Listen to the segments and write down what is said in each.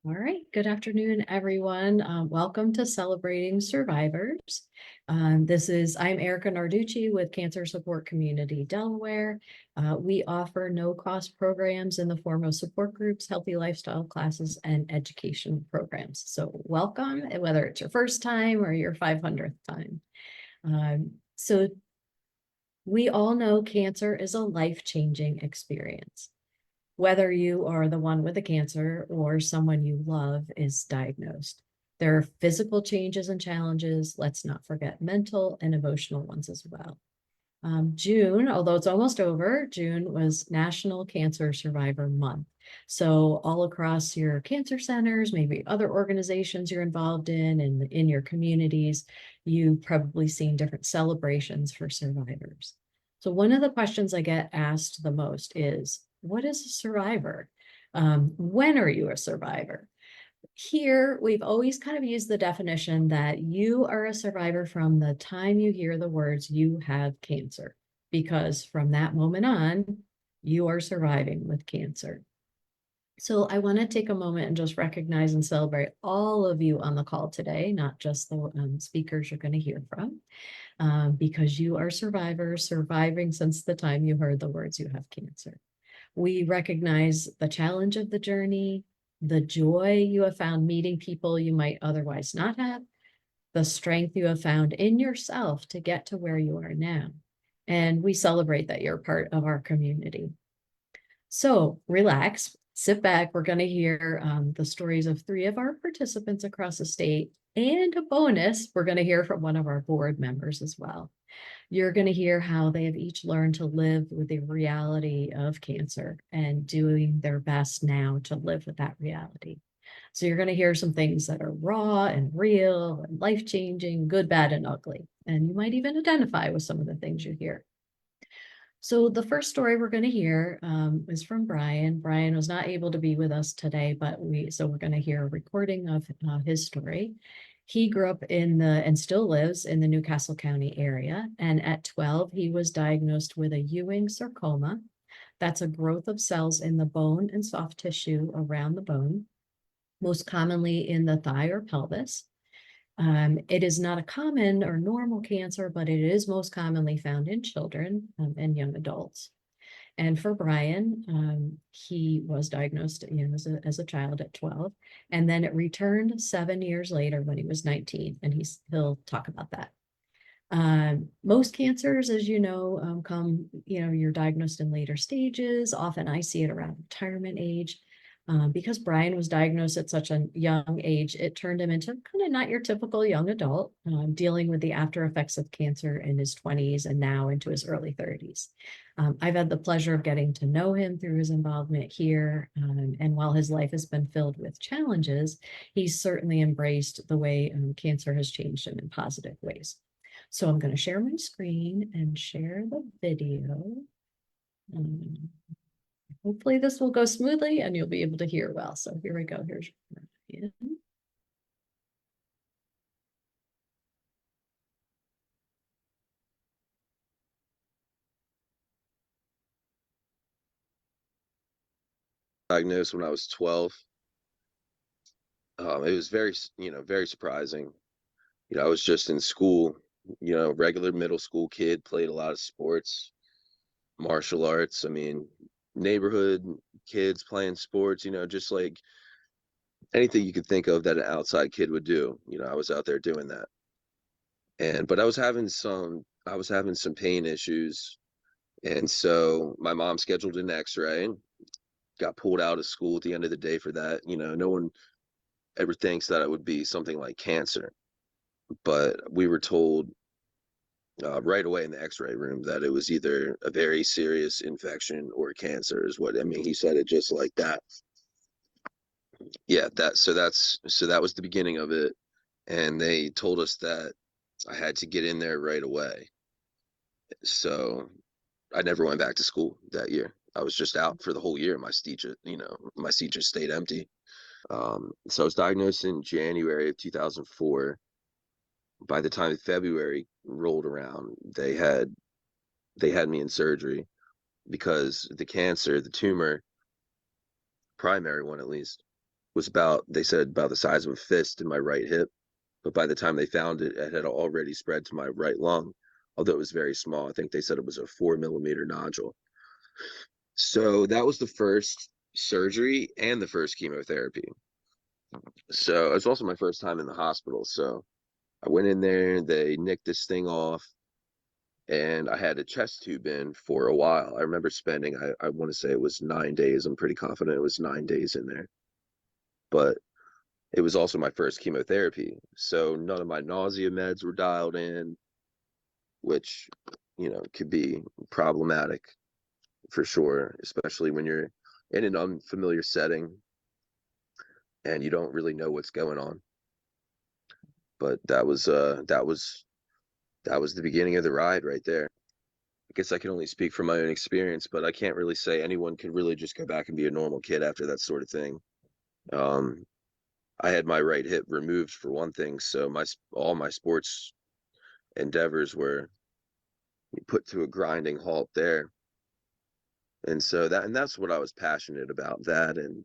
All right, good afternoon, everyone. Welcome to Celebrating Survivors. I'm Erica Narducci with Cancer Support Community Delaware. We offer no-cost programs in the form of support groups, healthy lifestyle classes, and education programs. So welcome, whether it's your first time or your 500th time. So we all know cancer is a life-changing experience. Whether you are the one with the cancer or someone you love is diagnosed. There are physical changes and challenges. Let's not forget mental and emotional ones as well. June, although it's almost over, June was National Cancer Survivor Month. So all across your cancer centers, maybe other organizations you're involved in in your communities, you've probably seen different celebrations for survivors. So one of the questions I get asked the most is, what is a survivor? When are you a survivor? Here, we've always kind of used the definition that you are a survivor from the time you hear the words, you have cancer, because from that moment on, you are surviving with cancer. So I want to take a moment and just recognize and celebrate all of you on the call today, not just the speakers you're going to hear from, because you are survivors, surviving since the time you heard the words, you have cancer. We recognize the challenge of the journey, the joy you have found meeting people you might otherwise not have, the strength you have found in yourself to get to where you are now. And we celebrate that you're part of our community. So relax, sit back. We're going to hear the stories of three of our participants across the state. And a bonus, we're going to hear from one of our board members as well. You're going to hear how they have each learned to live with the reality of cancer and doing their best now to live with that reality. So you're going to hear some things that are raw and real and life-changing, good, bad, and ugly. And you might even identify with some of the things you hear. So the first story we're going to hear is from Brian. Brian was not able to be with us today, but we're going to hear a recording of his story. He grew up and still lives in the Newcastle County area. And at 12, he was diagnosed with a Ewing sarcoma. That's a growth of cells in the bone and soft tissue around the bone, most commonly in the thigh or pelvis. It is not a common or normal cancer, but it is most commonly found in children and young adults. And for Brian, he was diagnosed, as a child at 12, and then it returned 7 years later when he was 19, and he'll talk about that. Most cancers, as you know, you're diagnosed in later stages. Often I see it around retirement age. Because Brian was diagnosed at such a young age, it turned him into kind of not your typical young adult, dealing with the after effects of cancer in his 20s and now into his early 30s. I've had the pleasure of getting to know him through his involvement here. And while his life has been filled with challenges, he's certainly embraced the way cancer has changed him in positive ways. So I'm going to share my screen and share the video. Hopefully this will go smoothly and you'll be able to hear well. So here we go. Here's Ryan. Diagnosed when I was 12. It was very surprising. I was just in school, regular middle school kid, played a lot of sports, martial arts. I mean, neighborhood kids playing sports, just like anything you could think of that an outside kid would do. I was out there doing that. But I was having some pain issues. And so my mom scheduled an x-ray, got pulled out of school at the end of the day for that. No one ever thinks that it would be something like cancer. But we were told right away in the x-ray room that it was either a very serious infection or cancer is what I mean. He said it just like that. Yeah, that was the beginning of it. And they told us that I had to get in there right away. So I never went back to school that year. I was just out for the whole year. My seat just stayed empty. So I was diagnosed in January of 2004. By the time February rolled around, they had me in surgery because the cancer, the tumor, primary one at least, was they said about the size of a fist in my right hip. But by the time they found it, it had already spread to my right lung, although it was very small. I think they said it was a 4 millimeter nodule. So that was the first surgery and the first chemotherapy. So it was also my first time in the hospital. So I went in there, they nicked this thing off, and I had a chest tube in for a while. I remember spending, I want to say it was 9 days. I'm pretty confident it was 9 days in there. But it was also my first chemotherapy. So none of my nausea meds were dialed in, which, could be problematic for sure, especially when you're in an unfamiliar setting and you don't really know what's going on. But that was the beginning of the ride right there. I guess I can only speak from my own experience, but I can't really say anyone can really just go back and be a normal kid after that sort of thing. Um, I had my right hip removed for one thing, so all my sports endeavors were put to a grinding halt there. And that's what I was passionate about, that, and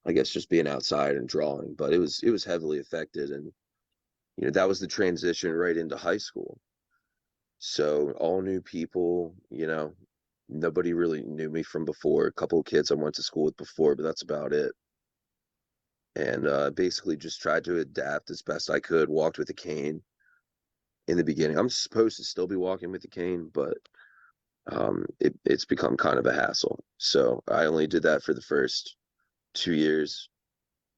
I guess just being outside and drawing. But it was heavily affected, and that was the transition right into high school. So all new people, nobody really knew me from before. A couple of kids I went to school with before, but that's about it. And basically just tried to adapt as best I could. Walked with a cane in the beginning. I'm supposed to still be walking with a cane, but it's become kind of a hassle. So I only did that for the first 2 years,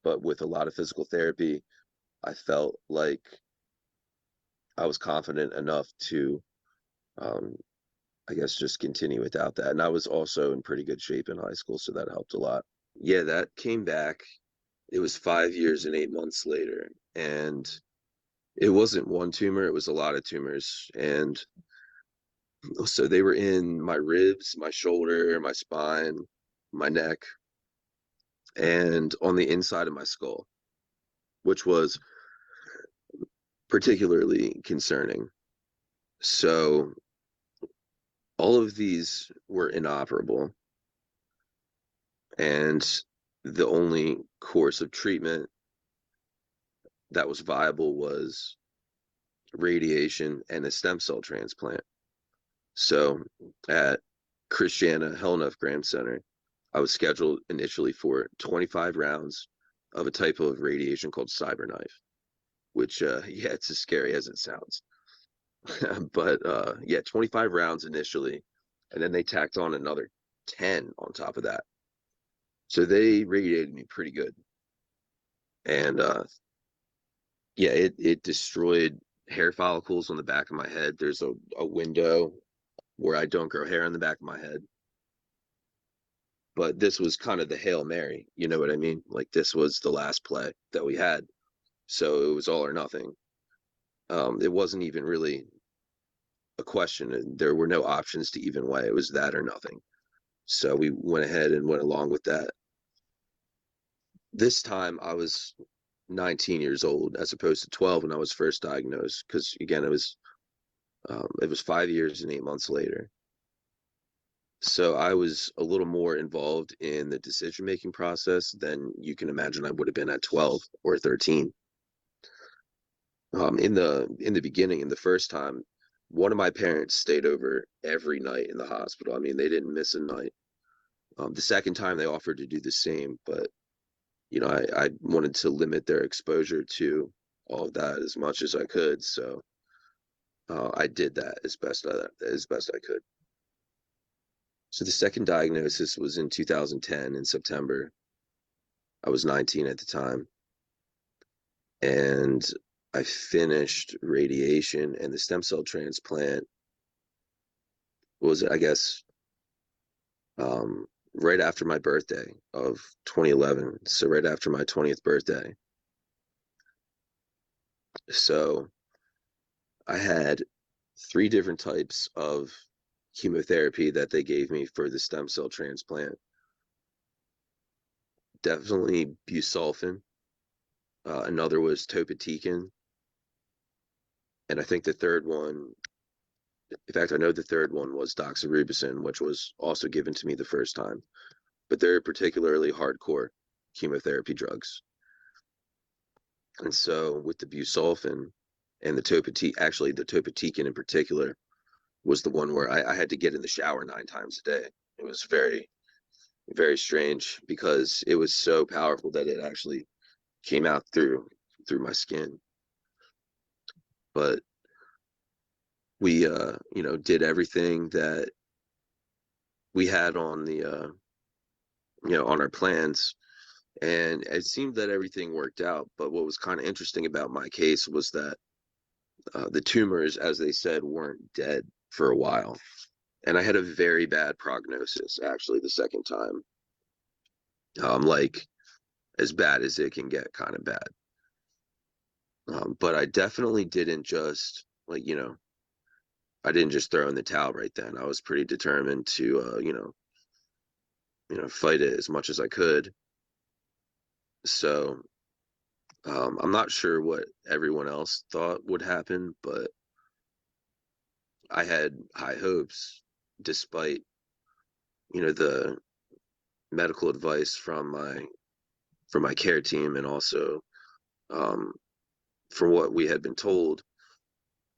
but with a lot of physical therapy, I felt like I was confident enough to, um, I guess, just continue without that. And I was also in pretty good shape in high school, so that helped a lot. Yeah, that came back. It was 5 years and 8 months later. And it wasn't one tumor, it was a lot of tumors. And so they were in my ribs, my shoulder, my spine, my neck, and on the inside of my skull, which was particularly concerning. So all of these were inoperable, and the only course of treatment that was viable was radiation and a stem cell transplant. So at Christiana Hellenough-Graham Center, I was scheduled initially for 25 rounds of a type of radiation called CyberKnife, which, yeah, it's as scary as it sounds. But yeah, 25 rounds initially, and then they tacked on another 10 on top of that. So they radiated me pretty good. And yeah, it destroyed hair follicles on the back of my head. There's a window where I don't grow hair on the back of my head. But this was kind of the Hail Mary, you know what I mean? Like, this was the last play that we had. So it was all or nothing. It wasn't even really a question, and there were no options to even weigh. It was that or nothing. So we went ahead and went along with that. This time I was 19 years old as opposed to 12 when I was first diagnosed, because again, it was 5 years and 8 months later. So I was a little more involved in the decision making process than you can imagine I would have been at 12 or 13. In the beginning, in the first time, one of my parents stayed over every night in the hospital. I mean, they didn't miss a night. The second time they offered to do the same, but I wanted to limit their exposure to all of that as much as I could. So I did that as best I could. So the second diagnosis was in 2010 in September. I was 19 at the time, and I finished radiation and the stem cell transplant. Was it, I guess, um, right after my birthday of 2011. So right after my 20th birthday. So I had three different types of chemotherapy that they gave me for the stem cell transplant. Definitely busulfan. Another was topotecan. And I think the third one, in fact, I know the third one was doxorubicin, which was also given to me the first time. But they're particularly hardcore. chemotherapy drugs. And so with the busulfan and the actually the topotecan in particular was the one where I had to get in the shower 9 times a day. It was very, very strange because it was so powerful that it actually came out through my skin. But we did everything that we had on the on our plans, and it seemed that everything worked out. But what was kind of interesting about my case was that the tumors, as they said, weren't dead for a while, and I had a very bad prognosis actually the second time, like as bad as it can get, kind of bad. But I definitely didn't just I didn't just throw in the towel right then. I was pretty determined to fight it as much as I could. So I'm not sure what everyone else thought would happen, but I had high hopes despite the medical advice from my care team, and also um, from what we had been told,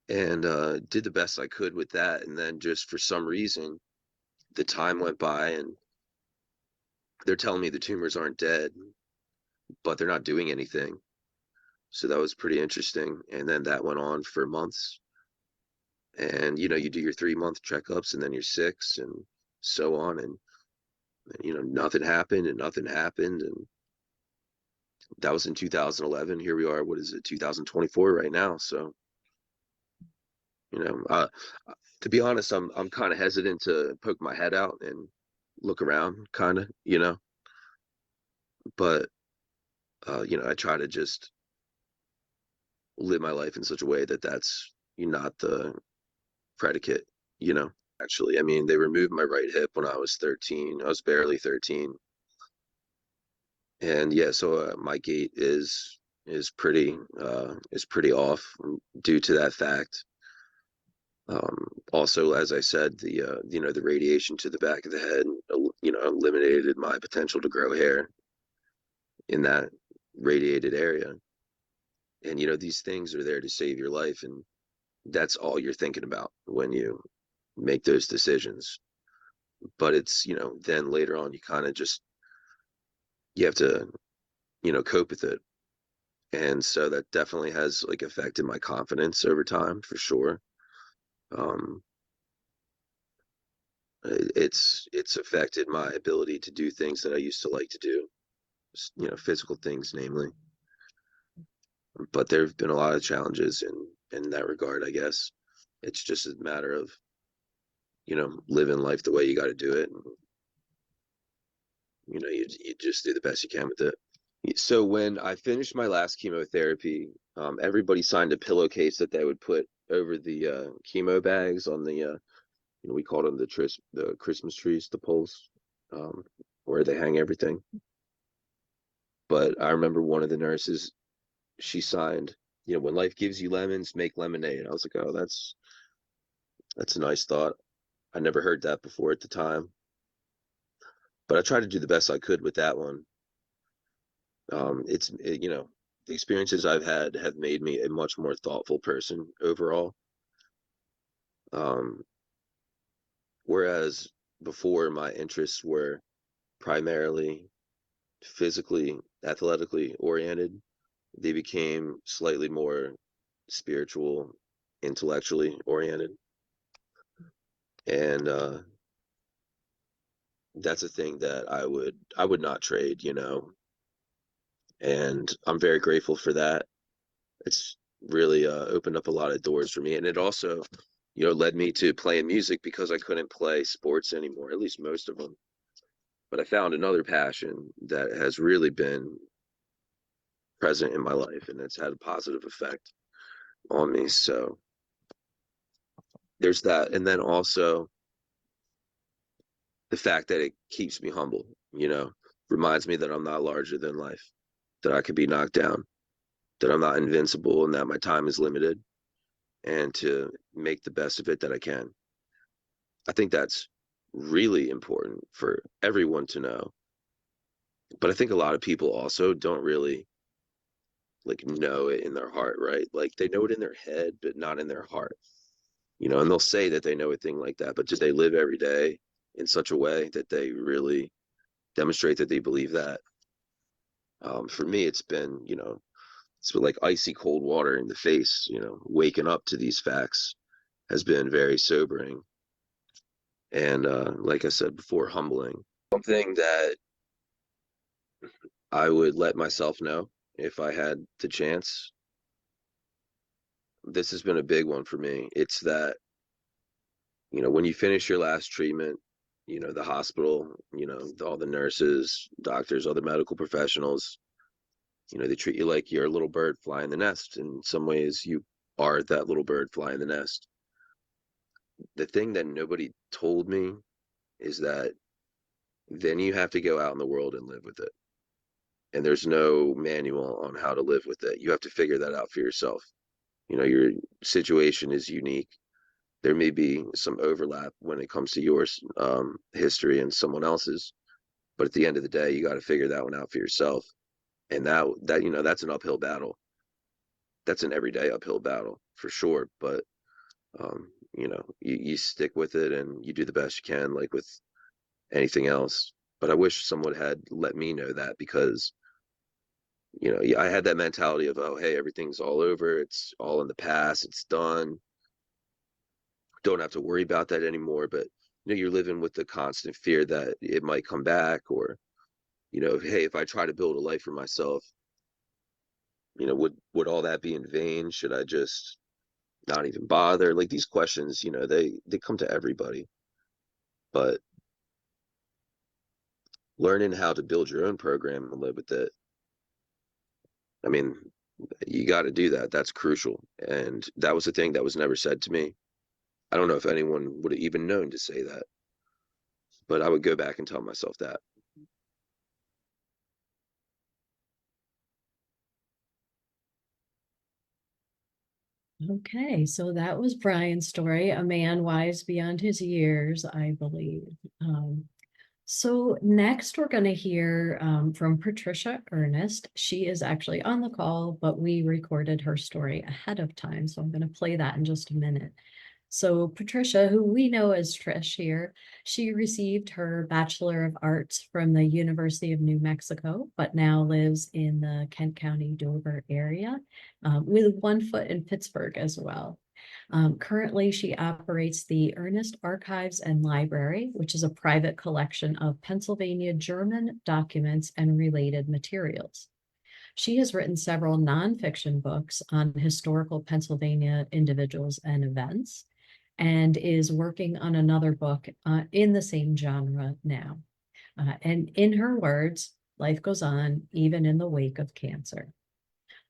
and did the best I could with that. And then just for some reason, the time went by, and they're telling me the tumors aren't dead, but they're not doing anything. So that was pretty interesting. And then that went on for months. And you do your 3 month checkups, and then your six, and so on. And nothing happened, and nothing happened. And that was in 2011. Here we are. What is it? 2024 right now. So you know, uh, to be honest, I'm kind of hesitant to poke my head out and look around, kind of, but I try to just live my life in such a way that that's not the predicate, you know. Actually, I mean, they removed my right hip when I was 13. I was barely 13, and yeah, so my gait is pretty off due to that fact. Also, as I said, the radiation to the back of the head, eliminated my potential to grow hair in that radiated area. And these things are there to save your life, and that's all you're thinking about when you make those decisions. But it's then later on you kind of just you have to cope with it, and so that definitely has like affected my confidence over time for sure. Um, it's affected my ability to do things that I used to like to do, physical things namely. But there have been a lot of challenges in that regard, I guess. It's just a matter of living life the way you got to do it, and you just do the best you can with it. So when I finished my last chemotherapy, everybody signed a pillowcase that they would put over the chemo bags on the we called them the Christmas trees, the poles, um, where they hang everything. But I remember one of the nurses, she signed, when life gives you lemons, make lemonade. I was like, oh, that's a nice thought. I never heard that before at the time, but I tried to do the best I could with that one. The experiences I've had have made me a much more thoughtful person overall. Um, Whereas before my interests were primarily physically, athletically oriented, they became slightly more spiritual, intellectually oriented. And that's a thing that I would not trade, and I'm very grateful for that. It's really opened up a lot of doors for me, and it also led me to playing music because I couldn't play sports anymore, at least most of them. But I found another passion that has really been present in my life, and it's had a positive effect on me. So there's that. And then also the fact that it keeps me humble, reminds me that I'm not larger than life, that I could be knocked down, that I'm not invincible, and that my time is limited, and to make the best of it that I can. I think that's really important for everyone to know. But I think a lot of people also don't really like know it in their heart, right? Like they know it in their head, but not in their heart, and they'll say that they know a thing like that, but do they live every day in such a way that they really demonstrate that they believe that? For me, it's been like icy cold water in the face, waking up to these facts has been very sobering. And like I said before, humbling. Something that I would let myself know if I had the chance. This has been a big one for me. It's that, when you finish your last treatment, the hospital, all the nurses, doctors, other medical professionals, they treat you like you're a little bird flying the nest. In some ways, you are that little bird flying the nest. The thing that nobody told me is that then you have to go out in the world and live with it. And there's no manual on how to live with it. You have to figure that out for yourself. Your situation is unique. There may be some overlap when it comes to your history and someone else's, but at the end of the day, you got to figure that one out for yourself. And that's an uphill battle. That's an everyday uphill battle for sure. But you stick with it and you do the best you can, like with anything else. But I wish someone had let me know that, because yeah, I had that mentality of, oh, hey, everything's all over. It's all in the past. It's done. Don't have to worry about that anymore. But you're living with the constant fear that it might come back, or hey, if I try to build a life for myself, would all that be in vain? Should I just not even bother? Like these questions, they come to everybody. But learning how to build your own program and live with it, I mean, you got to do that. That's crucial. And that was the thing that was never said to me. I don't know if anyone would have even known to say that, but I would go back and tell myself that. Okay, so that was Brian's story, a man wise beyond his years, I believe. So next we're going to hear from Patricia Ernest. She is actually on the call, but we recorded her story ahead of time. So I'm going to play that in just a minute. So Patricia, who we know as Trish here, she received her Bachelor of Arts from the University of New Mexico, but now lives in the Kent County, Dover area, with one foot in Pittsburgh as well. Currently, she operates the Ernest Archives and Library, which is a private collection of Pennsylvania German documents and related materials. She has written several nonfiction books on historical Pennsylvania individuals and events, and is working on another book in the same genre now. And in her words, life goes on even in the wake of cancer.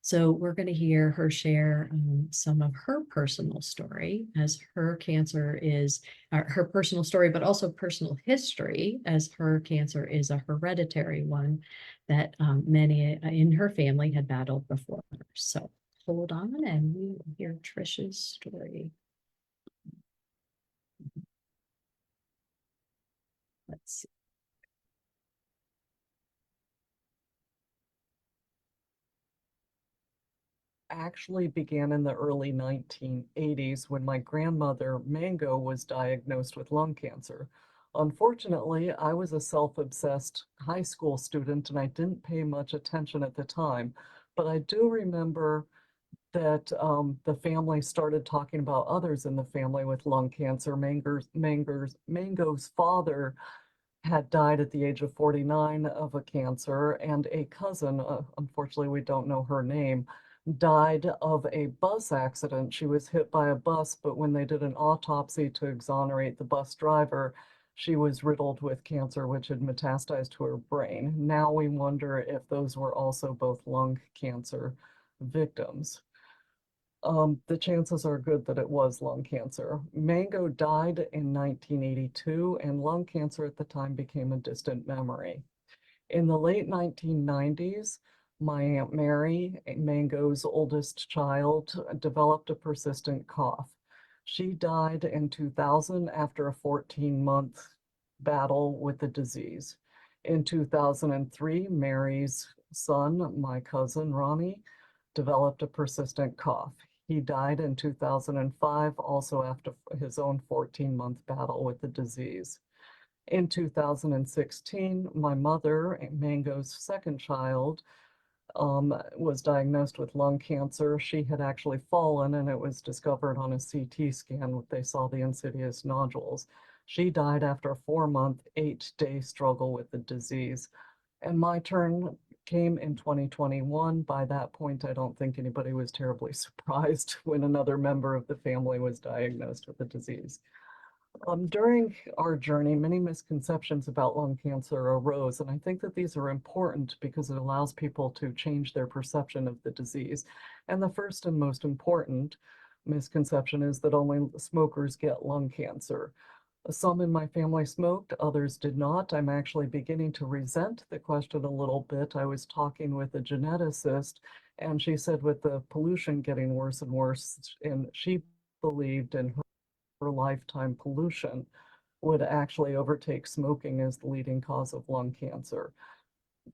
So we're going to hear her share some of her personal story, as her cancer is her personal story, but also personal history, as her cancer is a hereditary one that many in her family had battled before her. So hold on and we will hear Trisha's story. Let's see. Actually began in the early 1980s when my grandmother, Mango, was diagnosed with lung cancer. Unfortunately, I was a self-obsessed high school student and I didn't pay much attention at the time, but I do remember that the family started talking about others in the family with lung cancer. Mango's father had died at the age of 49 of a cancer, and a cousin, unfortunately we don't know her name, died of a bus accident. She was hit by a bus, but when they did an autopsy to exonerate the bus driver, she was riddled with cancer, which had metastasized to her brain. Now we wonder if those were also both lung cancer victims. The chances are good that it was lung cancer. Mango died in 1982, and lung cancer at the time became a distant memory. In the late 1990s, my Aunt Mary, Mango's oldest child, developed a persistent cough. She died in 2000 after a 14-month battle with the disease. In 2003, Mary's son, my cousin Ronnie, developed a persistent cough. He died in 2005, also after his own 14-month battle with the disease. In 2016, my mother, Mango's second child, was diagnosed with lung cancer. She had actually fallen, and it was discovered on a CT scan. They saw the insidious nodules. She died after a 4-month, 8-day struggle with the disease. And my turn came in 2021. By that point, I don't think anybody was terribly surprised when another member of the family was diagnosed with the disease. During our journey, many misconceptions about lung cancer arose, and I think that these are important because it allows people to change their perception of the disease. And the first and most important misconception is that only smokers get lung cancer. Some in my family smoked, others did not. I'm actually beginning to resent the question a little bit. I was talking with a geneticist, and she said with the pollution getting worse and worse, and she believed in her lifetime pollution would actually overtake smoking as the leading cause of lung cancer.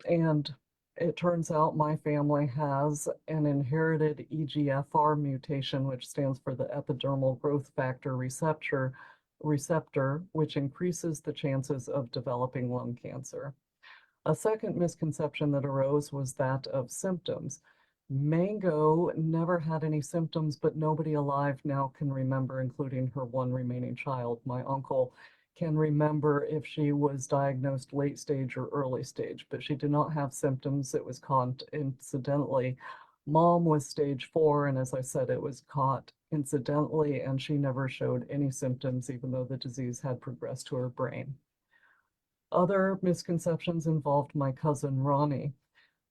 And it turns out my family has an inherited EGFR mutation, which stands for the epidermal growth factor receptor, which increases the chances of developing lung cancer. A second misconception that arose was that of symptoms. Mango never had any symptoms, but nobody alive now can remember, including her one remaining child. My uncle can remember if she was diagnosed late stage or early stage, but she did not have symptoms. It was caught incidentally. Mom was stage 4, and as I said, it was caught incidentally, and she never showed any symptoms, even though the disease had progressed to her brain. Other misconceptions involved my cousin Ronnie.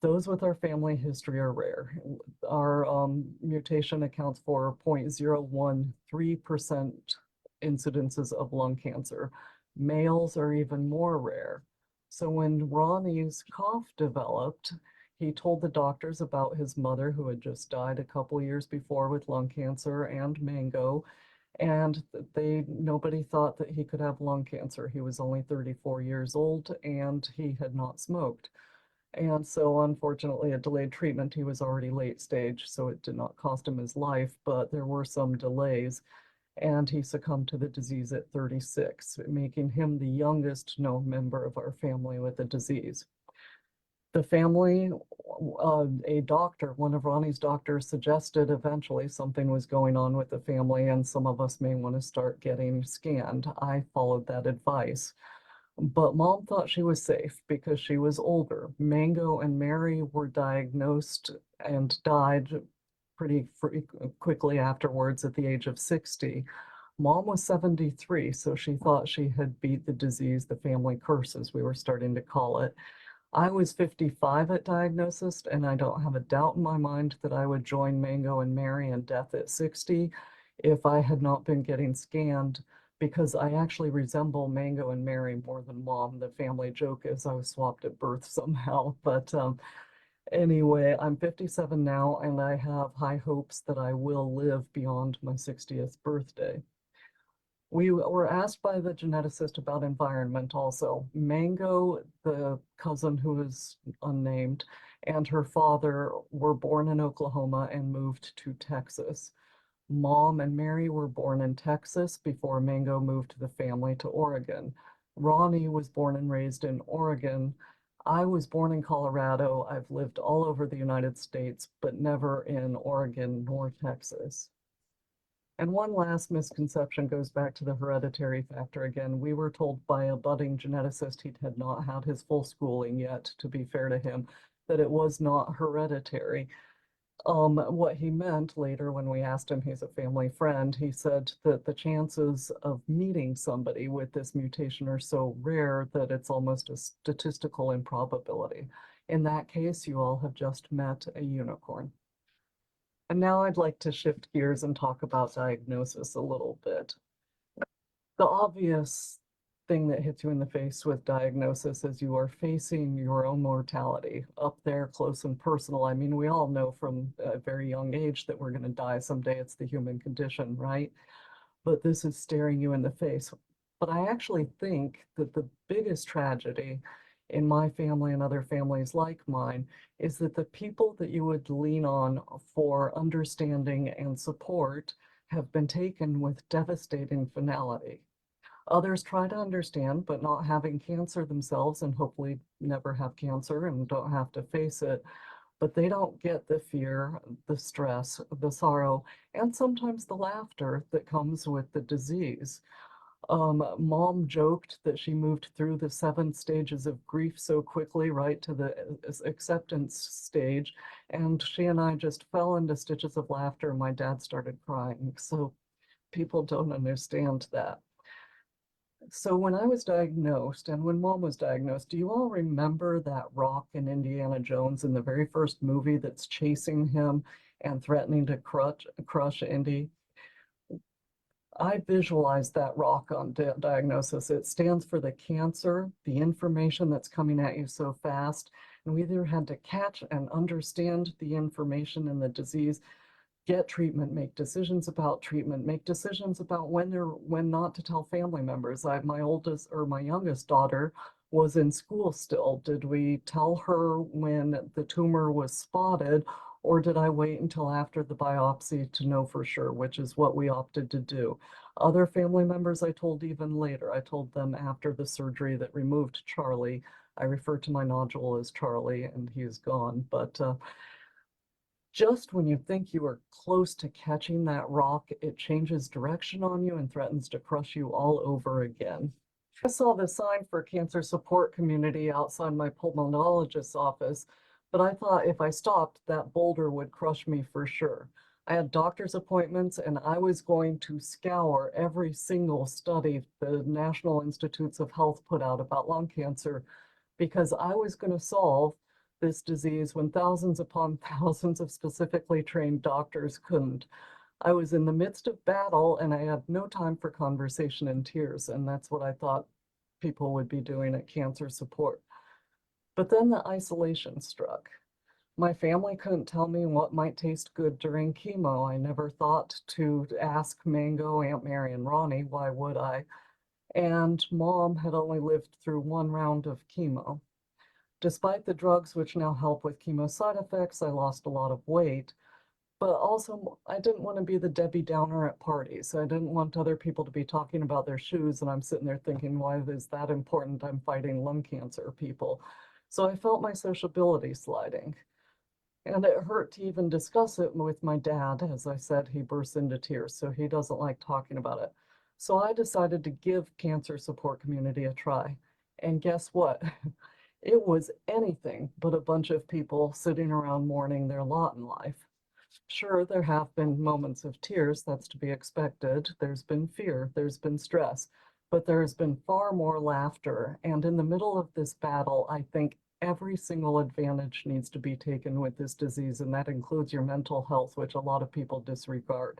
Those with our family history are rare. Our mutation accounts for 0.013% incidences of lung cancer. Males are even more rare. So when Ronnie's cough developed, he told the doctors about his mother, who had just died a couple years before with lung cancer, and Mango, and nobody thought that he could have lung cancer. He was only 34 years old, and he had not smoked. And so unfortunately, a delayed treatment, he was already late stage, so it did not cost him his life, but there were some delays, and he succumbed to the disease at 36, making him the youngest known member of our family with the disease. The family, a doctor, one of Ronnie's doctors, suggested eventually something was going on with the family, and some of us may want to start getting scanned. I followed that advice. But Mom thought she was safe because she was older. Mango and Mary were diagnosed and died pretty quickly afterwards at the age of 60. Mom was 73, so she thought she had beat the disease, the family curse, as we were starting to call it. I was 55 at diagnosis, and I don't have a doubt in my mind that I would join Mango and Mary in death at 60 if I had not been getting scanned, because I actually resemble Mango and Mary more than Mom. The family joke is I was swapped at birth somehow. But anyway, I'm 57 now, and I have high hopes that I will live beyond my 60th birthday. We were asked by the geneticist about environment also. Mango, the cousin who is unnamed, and her father were born in Oklahoma and moved to Texas. Mom and Mary were born in Texas before Mango moved the family to Oregon. Ronnie was born and raised in Oregon. I was born in Colorado. I've lived all over the United States, but never in Oregon nor Texas. And one last misconception goes back to the hereditary factor again. We were told by a budding geneticist, he had not had his full schooling yet, to be fair to him, that it was not hereditary. What he meant later when we asked him, he's a family friend, he said that the chances of meeting somebody with this mutation are so rare that it's almost a statistical improbability. In that case, you all have just met a unicorn. And now I'd like to shift gears and talk about diagnosis a little bit. The obvious thing that hits you in the face with diagnosis is you are facing your own mortality up there, close and personal. I mean, we all know from a very young age that we're going to die someday. It's the human condition, right? But this is staring you in the face. But I actually think that the biggest tragedy in my family and other families like mine is that the people that you would lean on for understanding and support have been taken with devastating finality. Others try to understand, but not having cancer themselves and hopefully never have cancer and don't have to face it. But they don't get the fear, the stress, the sorrow, and sometimes the laughter that comes with the disease. Mom joked that she moved through the 7 stages of grief so quickly, right to the acceptance stage. And she and I just fell into stitches of laughter. My dad started crying. So people don't understand that. So when I was diagnosed and when Mom was diagnosed, do you all remember that rock in Indiana Jones in the very first movie that's chasing him and threatening to crush Indy? I visualized that rock on diagnosis. It stands for the cancer, the information that's coming at you so fast. And we either had to catch and understand the information in the disease, get treatment, make decisions about treatment, make decisions about when not to tell family members. My oldest or my youngest daughter was in school still. Did we tell her when the tumor was spotted, or did I wait until after the biopsy to know for sure, which is what we opted to do? Other family members I told even later. I told them after the surgery that removed Charlie. I refer to my nodule as Charlie, and he's gone. But just when you think you are close to catching that rock, it changes direction on you and threatens to crush you all over again. I saw the sign for cancer support community outside my pulmonologist's office, but I thought if I stopped, that boulder would crush me for sure. I had doctor's appointments and I was going to scour every single study the National Institutes of Health put out about lung cancer because I was going to solve this disease when thousands upon thousands of specifically trained doctors couldn't. I was in the midst of battle and I had no time for conversation and tears, and that's what I thought people would be doing at Cancer Support. But then the isolation struck. My family couldn't tell me what might taste good during chemo. I never thought to ask Mango, Aunt Mary, and Ronnie, why would I? And Mom had only lived through 1 round of chemo. Despite the drugs which now help with chemo side effects, I lost a lot of weight. But also, I didn't want to be the Debbie Downer at parties. I didn't want other people to be talking about their shoes, and I'm sitting there thinking, why is that important? I'm fighting lung cancer, people. So I felt my sociability sliding. And it hurt to even discuss it with my dad. As I said, he bursts into tears, so he doesn't like talking about it. So I decided to give Cancer Support Community a try. And guess what? It was anything but a bunch of people sitting around mourning their lot in life. Sure, there have been moments of tears, that's to be expected. There's been fear, there's been stress, but there has been far more laughter. And in the middle of this battle, I think every single advantage needs to be taken with this disease, and that includes your mental health, which a lot of people disregard.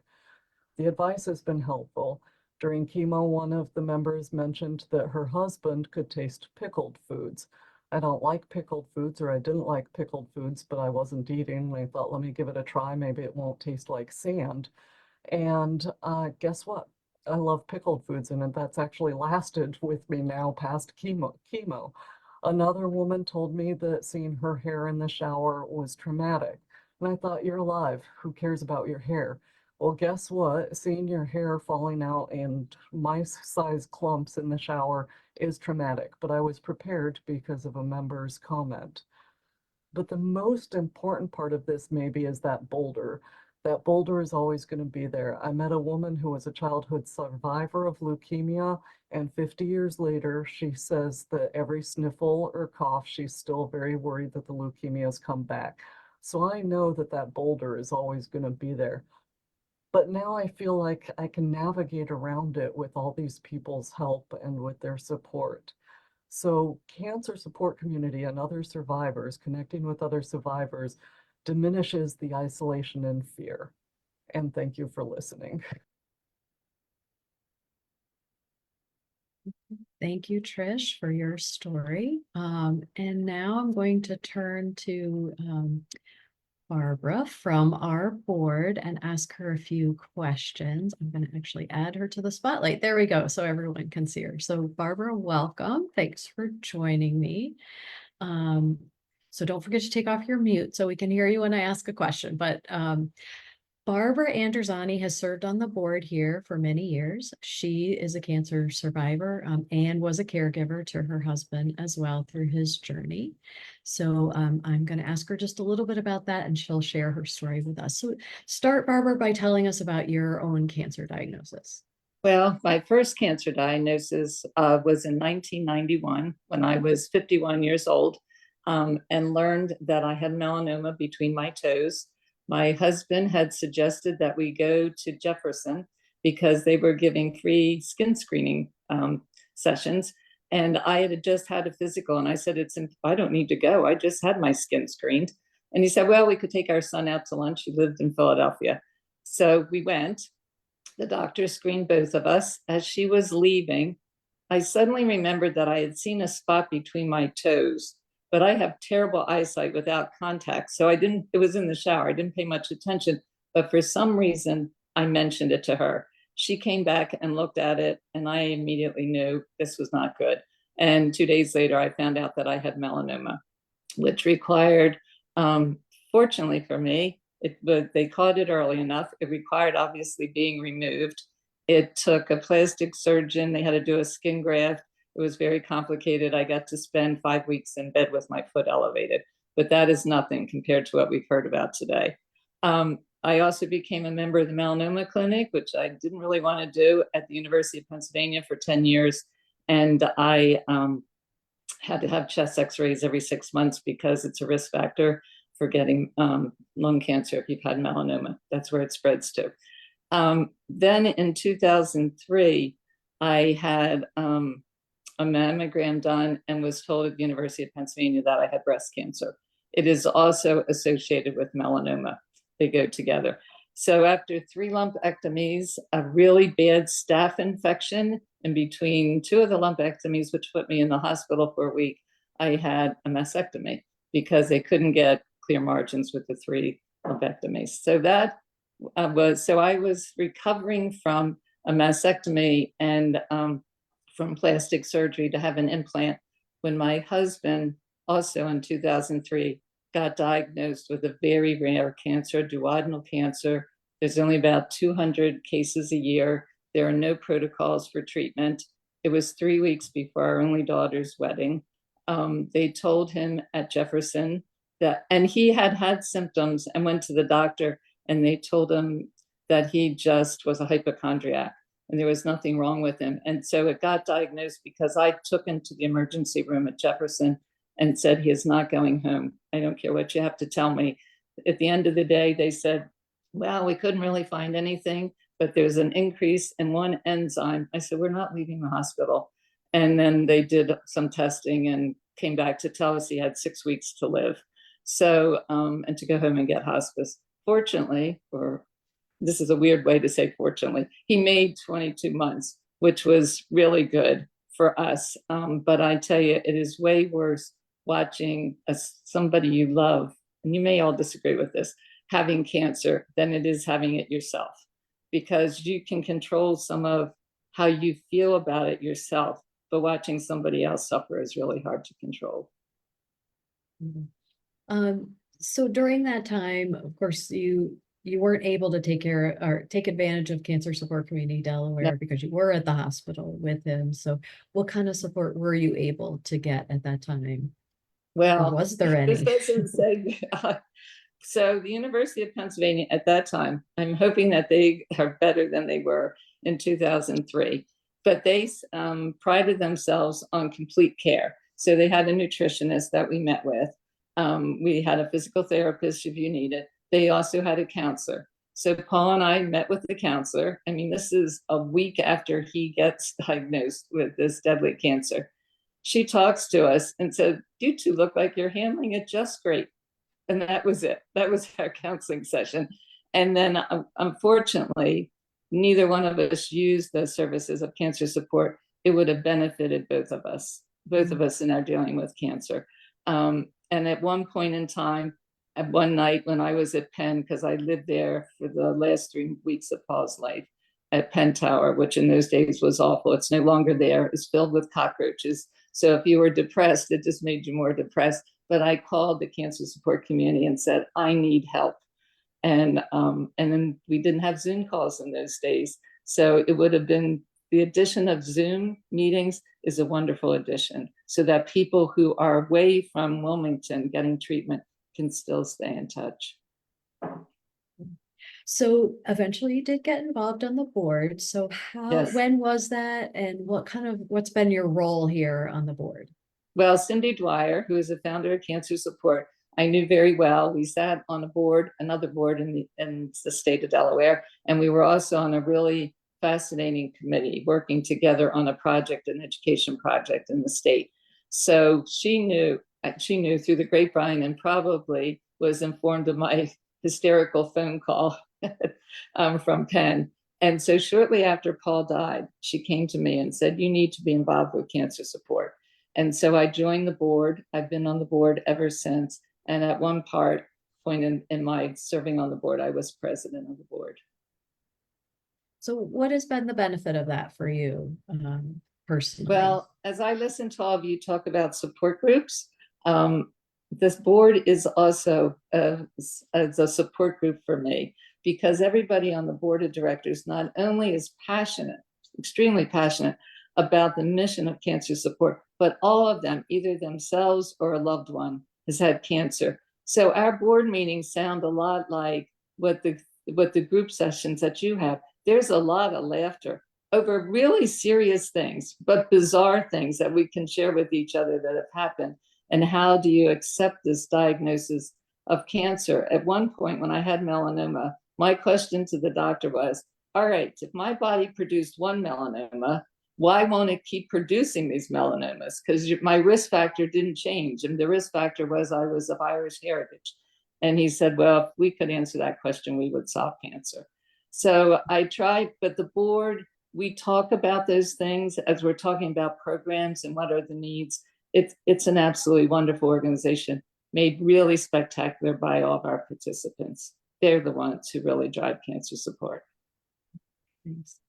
The advice has been helpful. During chemo, one of the members mentioned that her husband could taste pickled foods. I don't like pickled foods, or I didn't like pickled foods, but I wasn't eating. I thought, let me give it a try. Maybe it won't taste like sand. And guess what? I love pickled foods, and that's actually lasted with me now past chemo. Another woman told me that seeing her hair in the shower was traumatic. And I thought, you're alive. Who cares about your hair? Well, guess what? Seeing your hair falling out in mice-sized clumps in the shower is traumatic, but I was prepared because of a member's comment. But the most important part of this maybe is that boulder. That boulder is always going to be there. I met a woman who was a childhood survivor of leukemia, and 50 years later, she says that every sniffle or cough, she's still very worried that the leukemia has come back. So I know that that boulder is always going to be there. But now I feel like I can navigate around it with all these people's help and with their support. So Cancer Support Community and other survivors, connecting with other survivors, diminishes the isolation and fear. And thank you for listening. Thank you, Trish, for your story. And now I'm going to turn to Barbara from our board and ask her a few questions. I'm going to actually add her to the spotlight. There we go, so everyone can see her. So Barbara, welcome. Thanks for joining me. So don't forget to take off your mute so we can hear you when I ask a question. But Barbara Andrzani has served on the board here for many years. She is a cancer survivor and was a caregiver to her husband as well through his journey. So I'm going to ask her just a little bit about that and she'll share her story with us. So start, Barbara, by telling us about your own cancer diagnosis. Well, my first cancer diagnosis was in 1991 when I was 51 years old and learned that I had melanoma between my toes. My husband had suggested that we go to Jefferson because they were giving free skin screening sessions. And I had just had a physical and I said, I don't need to go. I just had my skin screened. And he said, well, we could take our son out to lunch. He lived in Philadelphia. So we went. The doctor screened both of us. As she was leaving, I suddenly remembered that I had seen a spot between my toes, but I have terrible eyesight without contacts. So it was in the shower. I didn't pay much attention, but for some reason, I mentioned it to her. She came back and looked at it, and I immediately knew this was not good. And 2 days later, I found out that I had melanoma, which required, fortunately for me, but they caught it early enough. It required obviously being removed. It took a plastic surgeon. They had to do a skin graft. It was very complicated. I got to spend 5 weeks in bed with my foot elevated, but that is nothing compared to what we've heard about today. I also became a member of the melanoma clinic, which I didn't really want to do, at the University of Pennsylvania for 10 years. And I had to have chest x-rays every 6 months because it's a risk factor for getting lung cancer if you've had melanoma. That's where it spreads to. Then in 2003, I had a mammogram done and was told at the University of Pennsylvania that I had breast cancer. It is also associated with melanoma. They go together. So after 3 lumpectomies, a really bad staph infection in between 2 of the lumpectomies, which put me in the hospital for a week, I had a mastectomy because they couldn't get clear margins with the 3 lumpectomies. So I was recovering from a mastectomy and from plastic surgery to have an implant when my husband, also in 2003, got diagnosed with a very rare cancer, duodenal cancer. There's only about 200 cases a year. There are no protocols for treatment. It was 3 weeks before our only daughter's wedding. They told him at Jefferson and he had symptoms and went to the doctor, and they told him that he just was a hypochondriac and there was nothing wrong with him. And so it got diagnosed because I took him to the emergency room at Jefferson and said, he is not going home. I don't care what you have to tell me. At the end of the day, they said, well, we couldn't really find anything, but there's an increase in one enzyme. I said, we're not leaving the hospital. And then they did some testing and came back to tell us he had 6 weeks to live. So, and to go home and get hospice. Fortunately, or this is a weird way to say fortunately, he made 22 months, which was really good for us. But I tell you, it is way worse watching somebody you love, and you may all disagree with this, having cancer than it is having it yourself, because you can control some of how you feel about it yourself, but watching somebody else suffer is really hard to control. So during that time, of course, you weren't able to take advantage of Cancer Support Community Delaware because you were at the hospital with him. So what kind of support were you able to get at that time? Well, or was there any? So the University of Pennsylvania at that time, I'm hoping that they are better than they were in 2003, but they prided themselves on complete care. So they had a nutritionist that we met with. We had a physical therapist if you needed. They also had a counselor. So Paul and I met with the counselor. I mean, this is a week after he gets diagnosed with this deadly cancer. She talks to us and said, you two look like you're handling it just great. And that was it. That was our counseling session. And then unfortunately, neither one of us used the services of Cancer Support. It would have benefited both of us in our dealing with cancer. And at one point in time, at one night when I was at Penn, because I lived there for the last 3 weeks of Paul's life at Penn Tower, which in those days was awful. It's no longer there. It's filled with cockroaches. So if you were depressed, it just made you more depressed. But I called the cancer support community and said, I need help. And then we didn't have Zoom calls in those days. So it would have been the addition of Zoom meetings is a wonderful addition so that people who are away from Wilmington getting treatment can still stay in touch. So eventually you did get involved on the board. So Yes. when was that, and what's been your role here on the board? Well, Cindy Dwyer, who is the founder of Cancer Support, I knew very well. We sat on a board, another board in the state of Delaware, and we were also on a really fascinating committee working together on a project, an education project in the state. So she knew through the grapevine and probably was informed of my hysterical phone call from Penn. And so shortly after Paul died, she came to me and said, you need to be involved with Cancer Support. And so I joined the board. I've been on the board ever since. And at one point in my serving on the board, I was president of the board. So what has been the benefit of that for you personally? Well, as I listen to all of you talk about support groups, this board is also as a support group for me, because everybody on the board of directors not only is passionate, extremely passionate about the mission of cancer support, but all of them, either themselves or a loved one, has had cancer. So our board meetings sound a lot like what the group sessions that you have. There's a lot of laughter over really serious things, but bizarre things that we can share with each other that have happened. And how do you accept this diagnosis of cancer? At one point when I had melanoma, my question to the doctor was, all right, if my body produced one melanoma, why won't it keep producing these melanomas? Because my risk factor didn't change. And the risk factor was I was of Irish heritage. And he said, well, if we could answer that question, we would solve cancer. So I tried, but the board, we talk about those things as we're talking about programs and what are the needs. It's an absolutely wonderful organization, made really spectacular by all of our participants. They're the ones who really drive cancer support. Thanks.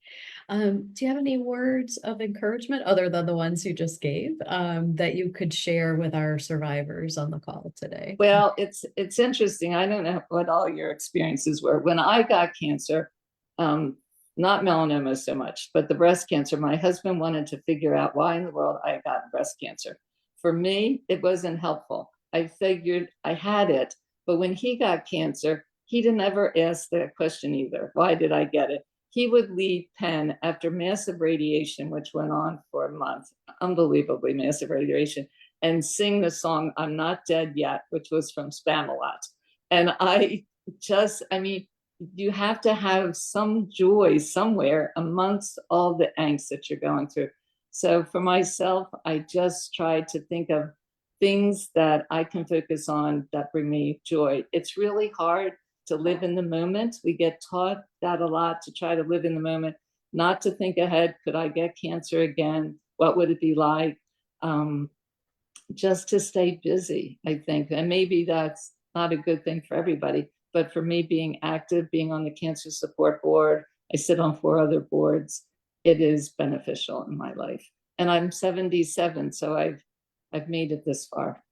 Do you have any words of encouragement other than the ones you just gave that you could share with our survivors on the call today? Well, it's interesting. I don't know what all your experiences were. When I got cancer, not melanoma so much, but the breast cancer, my husband wanted to figure out why in the world I got breast cancer. For me, it wasn't helpful. I figured I had it, but when he got cancer, he didn't ever ask that question either. Why did I get it? He would leave Penn after massive radiation, which went on for a month, unbelievably massive radiation, and sing the song, I'm Not Dead Yet, which was from Spamalot. And I mean, you have to have some joy somewhere amongst all the angst that you're going through. So for myself, I just try to think of things that I can focus on that bring me joy. It's really hard to live in the moment. We get taught that a lot, to try to live in the moment, not to think ahead. Could I get cancer again? What would it be like? Just to stay busy, I think. And maybe that's not a good thing for everybody, but for me, being active, being on the Cancer Support Board, I sit on 4 other boards, it is beneficial in my life. And I'm 77, so I've made it this far.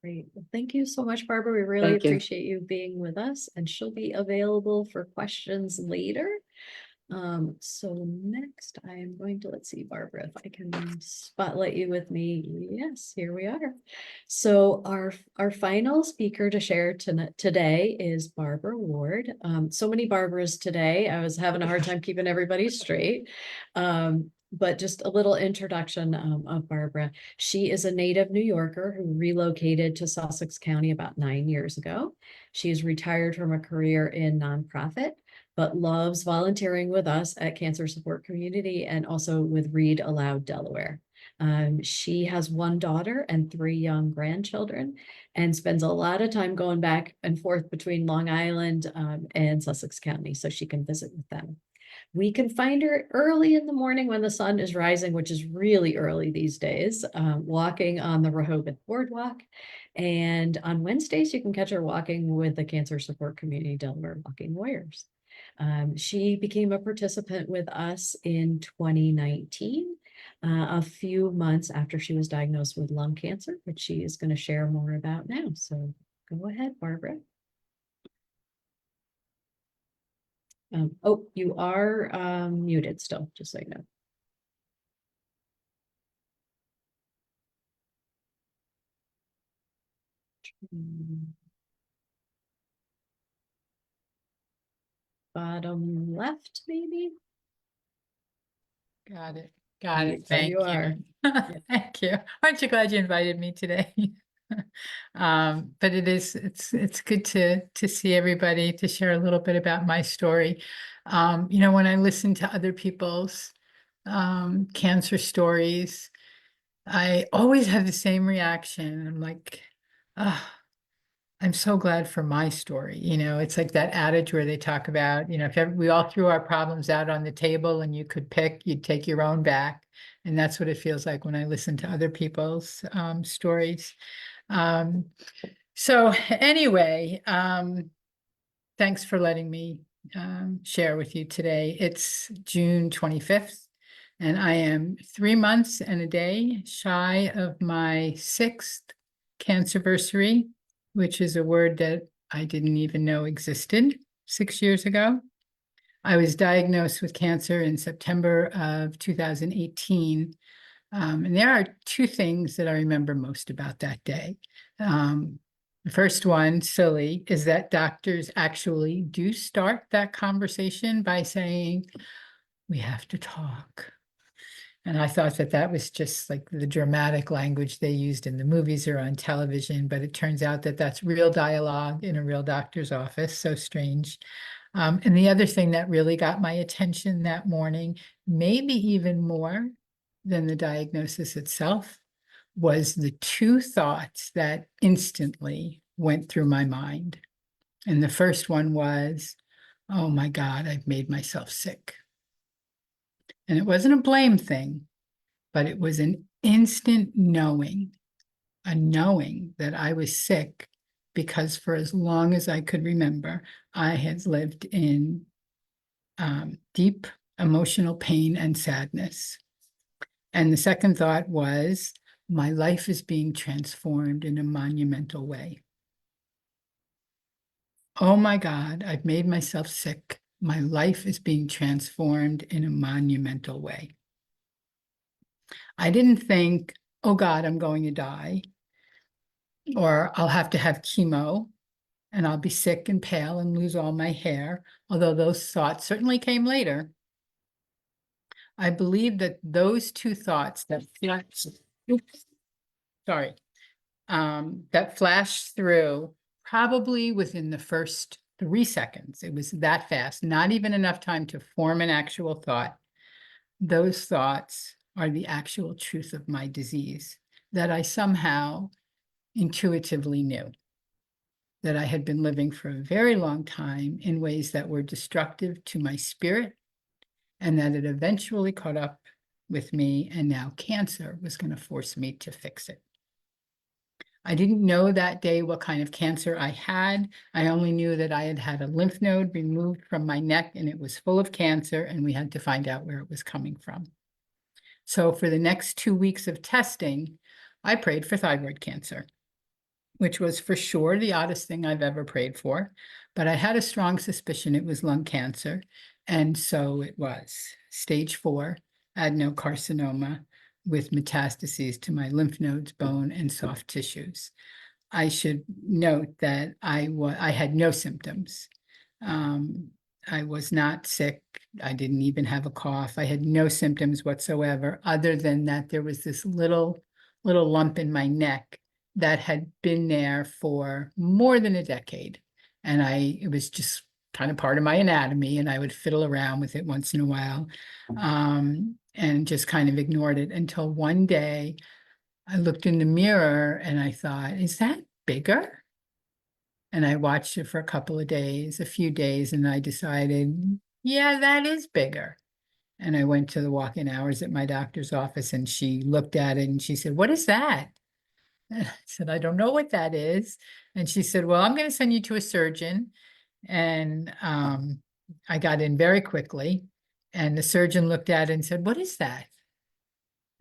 Great. Well, thank you so much, Barbara. We really Thank you. appreciate you being with us, and she'll be available for questions later. So next I am going to, let's see, Barbara, if I can spotlight you with me. Yes, here we are. So our final speaker to share today is Barbara Ward. So many Barbaras today. I was having a hard time keeping everybody straight. But just a little introduction of Barbara. She is a native New Yorker who relocated to Sussex County about 9 years ago. She is retired from a career in nonprofit, but loves volunteering with us at Cancer Support Community and also with Read Aloud Delaware. She has 1 daughter and 3 young grandchildren and spends a lot of time going back and forth between Long Island and Sussex County so she can visit with them. We can find her early in the morning when the sun is rising, which is really early these days, walking on the Rehoboth Boardwalk. And on Wednesdays, you can catch her walking with the Cancer Support Community Delaware Walking Warriors. She became a participant with us in 2019, a few months after she was diagnosed with lung cancer, which she is going to share more about now. So go ahead, Barbara. Oh, you are muted still, just so you know. Bottom left, maybe? Got it. Got There it. Thank you are. Thank you. Aren't you glad you invited me today? But it's good to see everybody, to share a little bit about my story. When I listen to other people's cancer stories, I always have the same reaction. I'm like, ah, I'm so glad for my story. It's like that adage where they talk about, if we all threw our problems out on the table and you could pick, you'd take your own back. And that's what it feels like when I listen to other people's stories. So anyway, thanks for letting me share with you today. It's June 25th, and I am 3 months and a day shy of my 6th cancerversary, which is a word that I didn't even know existed 6 years ago. I was diagnosed with cancer in September of 2018. And there are 2 things that I remember most about that day. The first one, silly, is that doctors actually do start that conversation by saying, we have to talk. And I thought that that was just like the dramatic language they used in the movies or on television, but it turns out that that's real dialogue in a real doctor's office. So strange. And the other thing that really got my attention that morning, maybe even more than the diagnosis itself, was the 2 thoughts that instantly went through my mind. And the first one was, oh my God, I've made myself sick. And it wasn't a blame thing, but it was an instant knowing, a knowing that I was sick because for as long as I could remember, I had lived in deep emotional pain and sadness. And the second thought was, my life is being transformed in a monumental way. Oh my God, I've made myself sick. My life is being transformed in a monumental way. I didn't think, oh God, I'm going to die, or I'll have to have chemo and I'll be sick and pale and lose all my hair, although those thoughts certainly came later. I believe that those 2 thoughts that that flashed through probably within the first 3 seconds. It was that fast, not even enough time to form an actual thought. Those thoughts are the actual truth of my disease that I somehow intuitively knew, that I had been living for a very long time in ways that were destructive to my spirit, and that it eventually caught up with me, and now cancer was going to force me to fix it. I didn't know that day what kind of cancer I had. I only knew that I had had a lymph node removed from my neck and it was full of cancer, and we had to find out where it was coming from. So for the next 2 weeks of testing, I prayed for thyroid cancer, which was for sure the oddest thing I've ever prayed for. But I had a strong suspicion it was lung cancer. And so it was stage 4 adenocarcinoma with metastases to my lymph nodes, bone, and soft tissues. I should note that I had no symptoms. I was not sick. I didn't even have a cough. I had no symptoms whatsoever, other than that there was this little lump in my neck that had been there for more than a decade. And it was just kind of part of my anatomy, and I would fiddle around with it once in a while, and just kind of ignored it until one day I looked in the mirror and I thought, is that bigger? And I watched it for a few days, and I decided yeah, that is bigger. And I went to the walk-in hours at my doctor's office and she looked at it and she said, what is that? And I said, I don't know what that is. And she said, well, I'm going to send you to a surgeon. And I got in very quickly. And the surgeon looked at it and said, what is that?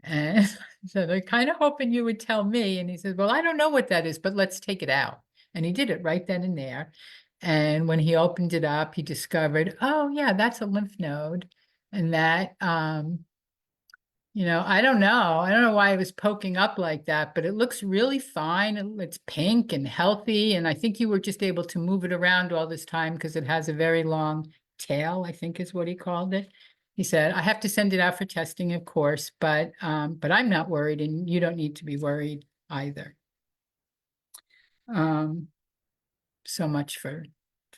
And I said, I'm kind of hoping you would tell me. And he said, well, I don't know what that is, but let's take it out. And he did it right then and there. And when he opened it up, he discovered, oh yeah, that's a lymph node. And that, I don't know. I don't know why it was poking up like that, but it looks really fine. It's pink and healthy. And I think you were just able to move it around all this time because it has a very long tail, I think is what he called it. He said, I have to send it out for testing, of course, but I'm not worried and you don't need to be worried either. So much for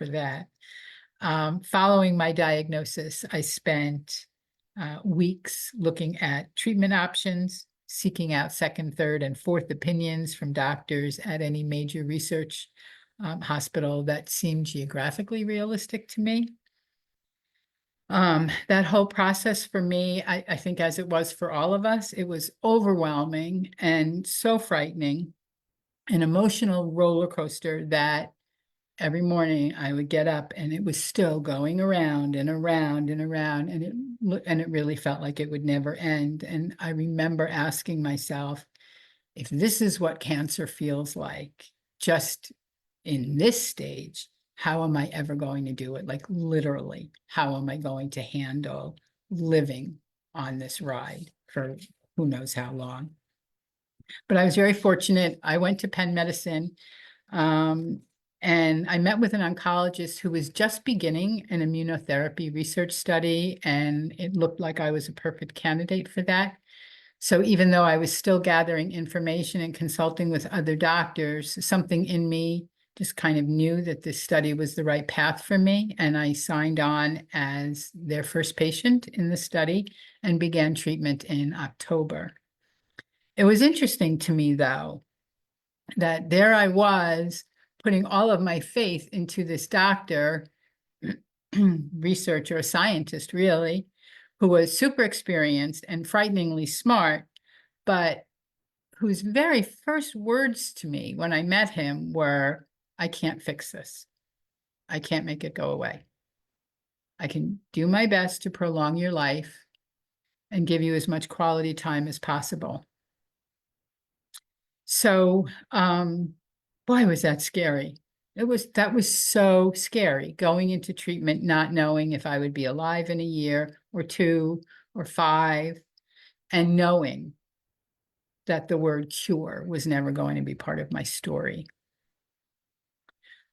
that. Following my diagnosis, I spent weeks looking at treatment options, seeking out second, third, and fourth opinions from doctors at any major research hospital that seemed geographically realistic to me. That whole process for me, I think as it was for all of us, it was overwhelming and so frightening, an emotional roller coaster that every morning I would get up and it was still going around and around and around, and it really felt like it would never end. And I remember asking myself, if this is what cancer feels like, just in this stage, how am I ever going to do it? Like literally, how am I going to handle living on this ride for who knows how long? But I was very fortunate. I went to Penn Medicine. And I met with an oncologist who was just beginning an immunotherapy research study, and it looked like I was a perfect candidate for that. So even though I was still gathering information and consulting with other doctors, something in me just kind of knew that this study was the right path for me. And I signed on as their first patient in the study and began treatment in October. It was interesting to me, though, that there I was putting all of my faith into this doctor, researcher, scientist, really, who was super experienced and frighteningly smart, but whose very first words to me when I met him were, I can't fix this. I can't make it go away. I can do my best to prolong your life and give you as much quality time as possible. So, boy, was that scary. That was so scary, going into treatment, not knowing if I would be alive in a year or 2 or 5, and knowing that the word cure was never going to be part of my story.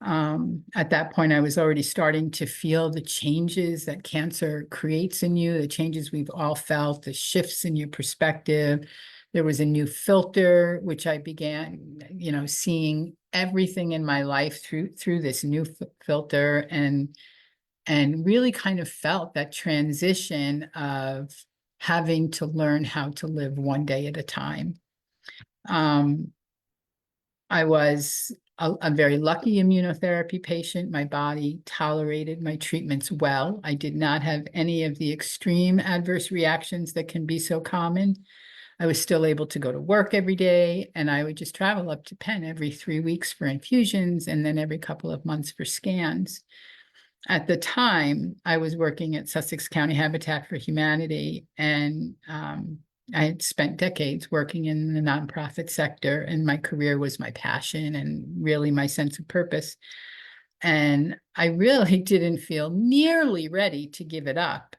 At that point, I was already starting to feel the changes that cancer creates in you, the changes we've all felt, the shifts in your perspective. There was a new filter, which I began, seeing everything in my life through this new filter, and really kind of felt that transition of having to learn how to live one day at a time. I was a very lucky immunotherapy patient. My body tolerated my treatments well. I did not have any of the extreme adverse reactions that can be so common. I was still able to go to work every day, and I would just travel up to Penn every 3 weeks for infusions and then every couple of months for scans. At the time, I was working at Sussex County Habitat for Humanity, and I had spent decades working in the nonprofit sector, and my career was my passion and really my sense of purpose. And I really didn't feel nearly ready to give it up.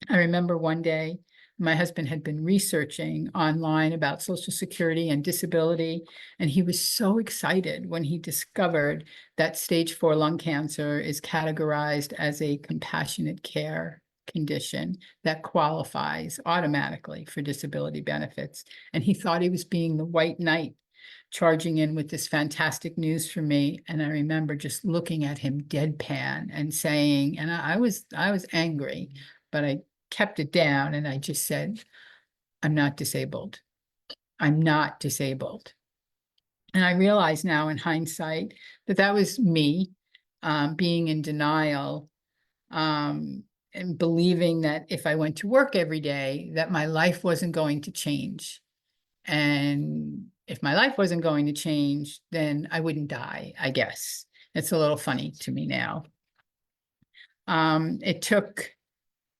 I remember one day, my husband had been researching online about Social Security and disability, and he was so excited when he discovered that stage 4 lung cancer is categorized as a compassionate care condition that qualifies automatically for disability benefits. And he thought he was being the white knight charging in with this fantastic news for me. And I remember just looking at him deadpan and saying, and I was angry, but I kept it down and I just said, I'm not disabled. I'm not disabled. And I realize now in hindsight that that was me being in denial and believing that if I went to work every day, that my life wasn't going to change. And if my life wasn't going to change, then I wouldn't die, I guess. It's a little funny to me now.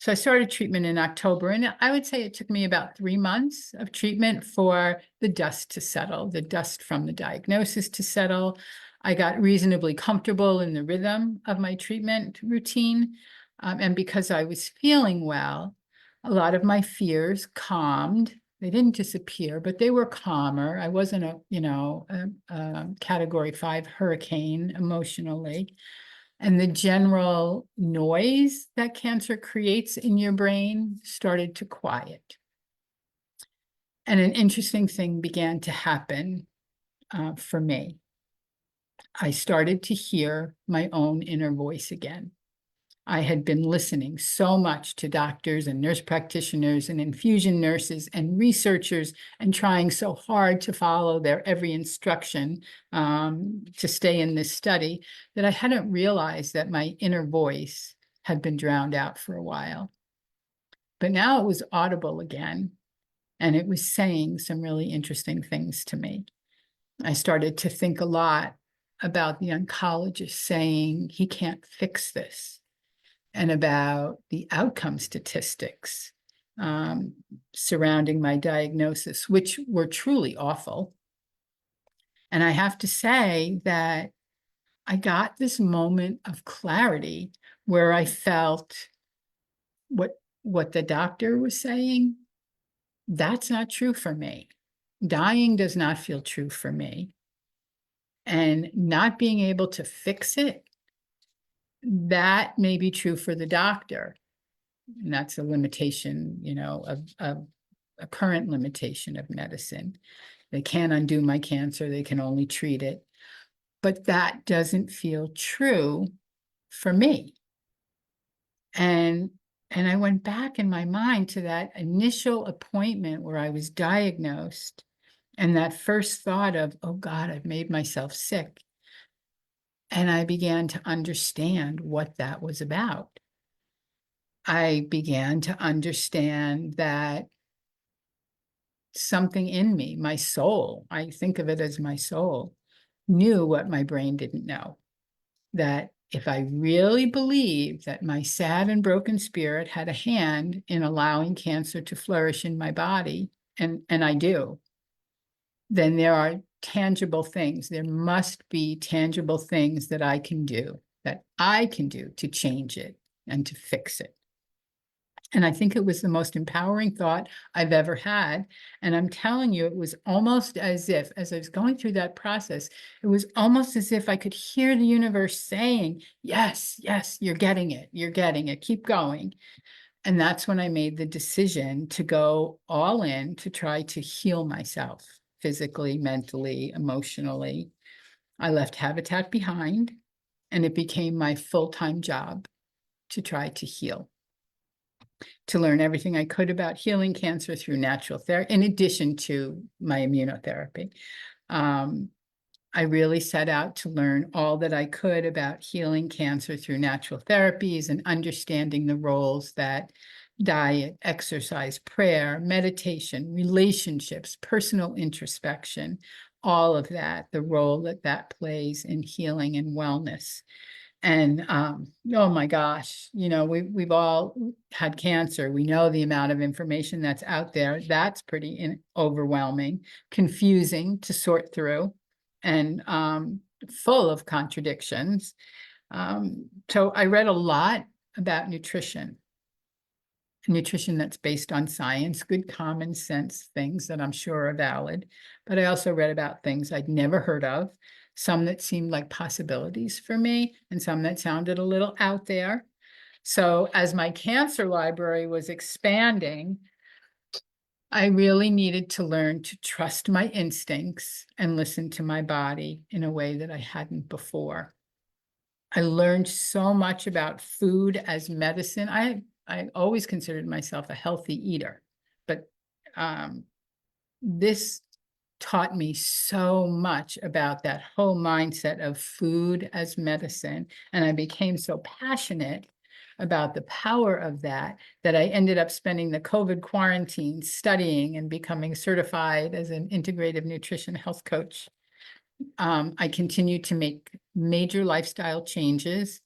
So I started treatment in October, and I would say it took me about 3 months of treatment for the dust to settle, the dust from the diagnosis to settle. I got reasonably comfortable in the rhythm of my treatment routine. And because I was feeling well, a lot of my fears calmed. They didn't disappear, but they were calmer. I wasn't a Category 5 hurricane emotionally. And the general noise that cancer creates in your brain started to quiet. And an interesting thing began to happen for me. I started to hear my own inner voice again. I had been listening so much to doctors and nurse practitioners and infusion nurses and researchers and trying so hard to follow their every instruction to stay in this study that I hadn't realized that my inner voice had been drowned out for a while. But now it was audible again, and it was saying some really interesting things to me. I started to think a lot about the oncologist saying he can't fix this, and about the outcome statistics surrounding my diagnosis, which were truly awful. And I have to say that I got this moment of clarity where I felt what the doctor was saying, that's not true for me. Dying does not feel true for me. And not being able to fix it, that may be true for the doctor. And that's a limitation, a current limitation of medicine. They can't undo my cancer, they can only treat it. But that doesn't feel true for me. And I went back in my mind to that initial appointment where I was diagnosed, and that first thought of, oh God, I've made myself sick. And I began to understand what that was about. I began to understand that something in me, my soul, I think of it as my soul, knew what my brain didn't know. That if I really believed that my sad and broken spirit had a hand in allowing cancer to flourish in my body, and I do, then there are tangible things. There must be tangible things that I can do to change it and to fix it. And I think it was the most empowering thought I've ever had. And I'm telling you, it was almost as if, as I was going through that process, it was almost as if I could hear the universe saying, yes, yes, you're getting it, keep going. And that's when I made the decision to go all in to try to heal myself physically, mentally, emotionally. I left Habitat behind, and it became my full-time job to try to heal, to learn everything I could about healing cancer through natural therapy, in addition to my immunotherapy. I really set out to learn all that I could about healing cancer through natural therapies and understanding the roles that diet, exercise, prayer, meditation, relationships, personal introspection, all of that, the role that plays in healing and wellness. And oh my gosh, we've all had cancer. We know the amount of information that's out there. That's pretty overwhelming, confusing to sort through, and full of contradictions. So I read a lot about nutrition that's based on science, good common sense things that I'm sure are valid. But I also read about things I'd never heard of, some that seemed like possibilities for me, and some that sounded a little out there. So as my cancer library was expanding, I really needed to learn to trust my instincts and listen to my body in a way that I hadn't before. I learned so much about food as medicine. I always considered myself a healthy eater, but this taught me so much about that whole mindset of food as medicine. And I became so passionate about the power of that I ended up spending the COVID quarantine studying and becoming certified as an integrative nutrition health coach. I continued to make major lifestyle changes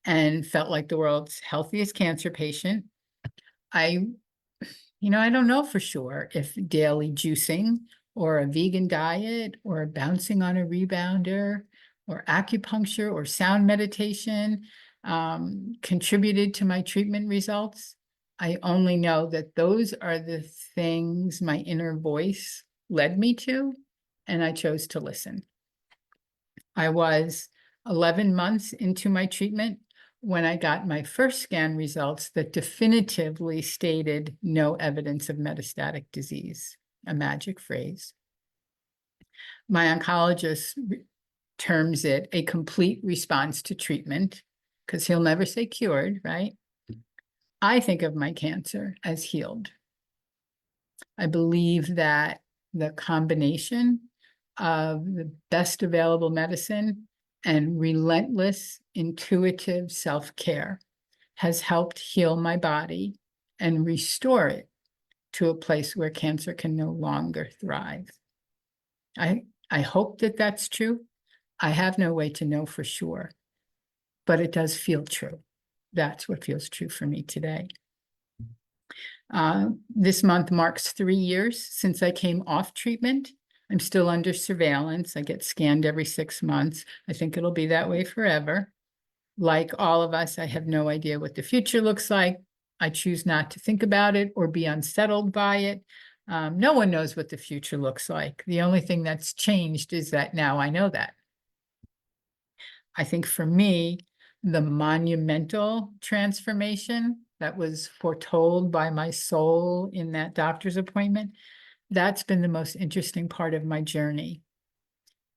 and felt like the world's healthiest cancer patient. I don't know for sure if daily juicing or a vegan diet or bouncing on a rebounder or acupuncture or sound meditation contributed to my treatment results. I only know that those are the things my inner voice led me to, and I chose to listen. I was 11 months into my treatment when I got my first scan results that definitively stated no evidence of metastatic disease, a magic phrase. My oncologist terms it a complete response to treatment, because he'll never say cured, right? I think of my cancer as healed. I believe that the combination of the best available medicine and relentless intuitive self-care has helped heal my body and restore it to a place where cancer can no longer thrive. I hope that that's true. I have no way to know for sure, but it does feel true. That's what feels true for me today. This month marks 3 years since I came off treatment. I'm still under surveillance. I get scanned every 6 months. I think it'll be that way forever. Like all of us, I have no idea what the future looks like. I choose not to think about it or be unsettled by it. No one knows what the future looks like. The only thing that's changed is that now I know that. I think for me, the monumental transformation that was foretold by my soul in that doctor's appointment, that's been the most interesting part of my journey.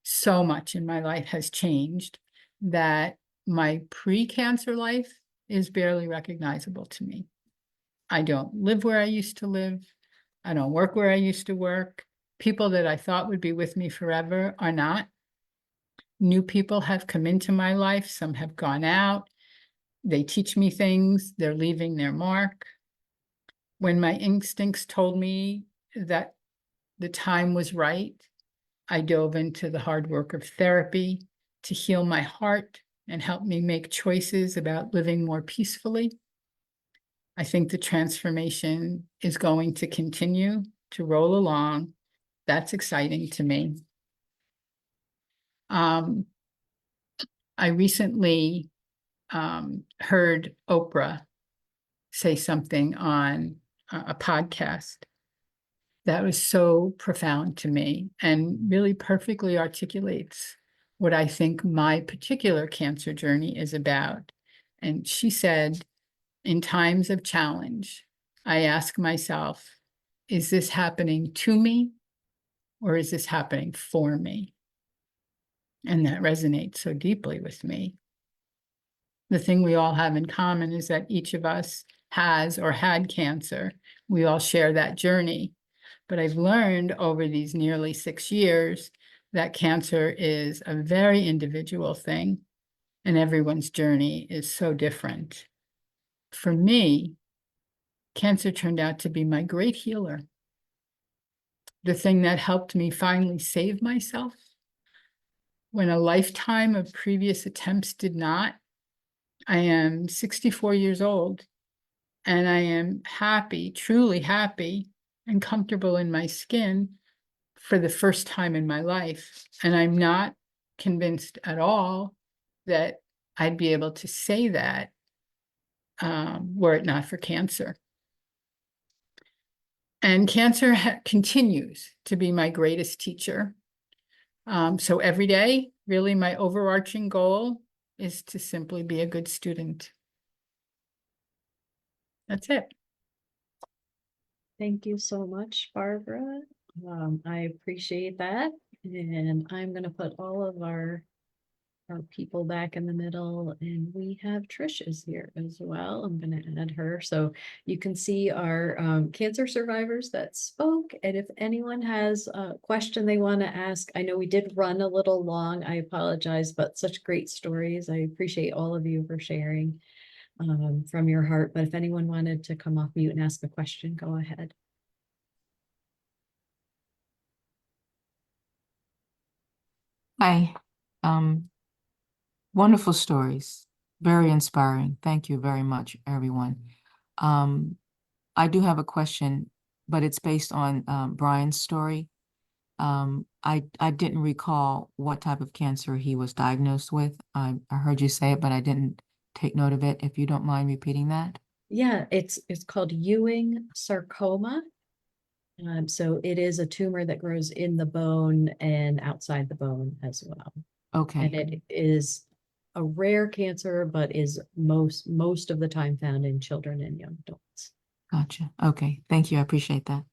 So much in my life has changed that my pre-cancer life is barely recognizable to me. I don't live where I used to live. I don't work where I used to work. People that I thought would be with me forever are not. New people have come into my life. Some have gone out. They teach me things. They're leaving their mark. When my instincts told me that the time was right, I dove into the hard work of therapy to heal my heart and help me make choices about living more peacefully. I think the transformation is going to continue to roll along. That's exciting to me. I recently heard Oprah say something on a podcast that was so profound to me and really perfectly articulates what I think my particular cancer journey is about. And she said, in times of challenge, I ask myself, is this happening to me or is this happening for me? And that resonates so deeply with me. The thing we all have in common is that each of us has or had cancer. We all share that journey. But I've learned over these nearly 6 years that cancer is a very individual thing, and everyone's journey is so different. For me, cancer turned out to be my great healer. The thing that helped me finally save myself when a lifetime of previous attempts did not. I am 64 years old, and I am happy, truly happy, and comfortable in my skin for the first time in my life. And I'm not convinced at all that I'd be able to say that were it not for cancer. And cancer continues to be my greatest teacher. So every day, really my overarching goal is to simply be a good student. That's it. Thank you so much, Barbara. I appreciate that. And I'm going to put all of our people back in the middle, and we have Trish is here as well. I'm going to add her so you can see our cancer survivors that spoke. And if anyone has a question they want to ask, I know we did run a little long. I apologize, but such great stories. I appreciate all of you for sharing. from your heart, but if anyone wanted to come off mute and ask a question, go ahead. Hi. Wonderful stories, very inspiring. Thank you very much, everyone. I do have a question, but it's based on Brian's story. I didn't recall what type of cancer he was diagnosed with. I heard you say it, but I didn't take note of it. If you don't mind repeating that. Yeah, it's called Ewing sarcoma. So it is a tumor that grows in the bone and outside the bone as well. And Okay, it is a rare cancer, but is most of the time found in children and young adults. gotcha. Okay, thank you. I appreciate that.